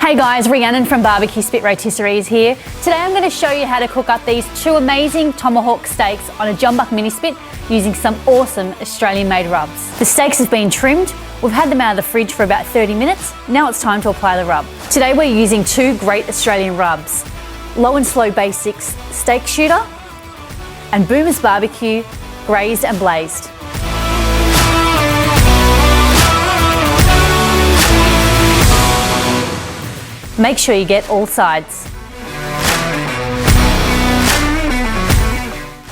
Hey guys, Rhiannon from Barbecue Spit Rotisseries here. Today I'm going to show you how to cook up these two amazing tomahawk steaks on a jumbuck mini spit using some awesome Australian made rubs. The steaks have been trimmed, we've had them out of the fridge for about 30 minutes, now it's time to apply the rub. Today we're using two great Australian rubs, Low and Slow Basics Steak Shooter and Boomas Barbecue Grazed and Blazed. Make sure you get all sides.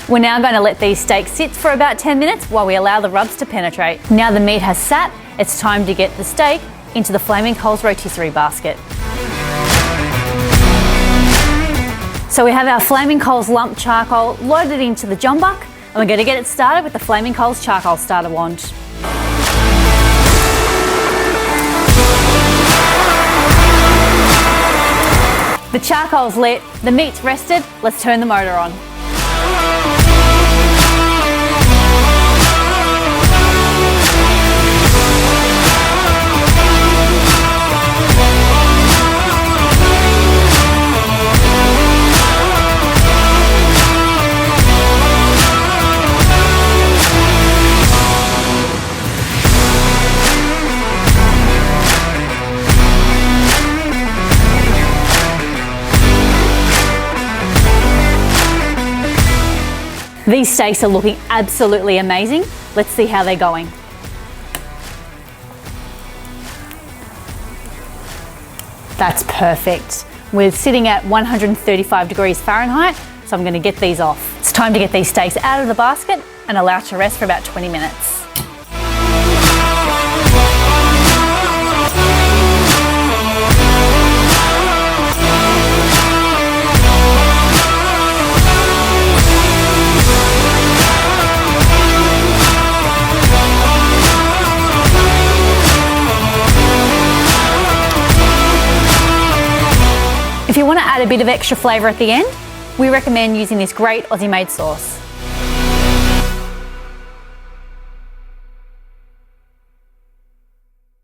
We're now going to let these steaks sit for about 10 minutes while we allow the rubs to penetrate. Now the meat has sat, it's time to get the steak into the Flaming Coals rotisserie basket. So we have our Flaming Coals lump charcoal loaded into the jumbuck, and we're going to get it started with the Flaming Coals charcoal starter wand. The charcoal's lit, the meat's rested, let's turn the motor on. These steaks are looking absolutely amazing. Let's see how they're going. That's perfect. We're sitting at 135 degrees Fahrenheit, so I'm going to get these off. It's time to get these steaks out of the basket and allow to rest for about 20 minutes. If you want to add a bit of extra flavour at the end, we recommend using this great Aussie made sauce.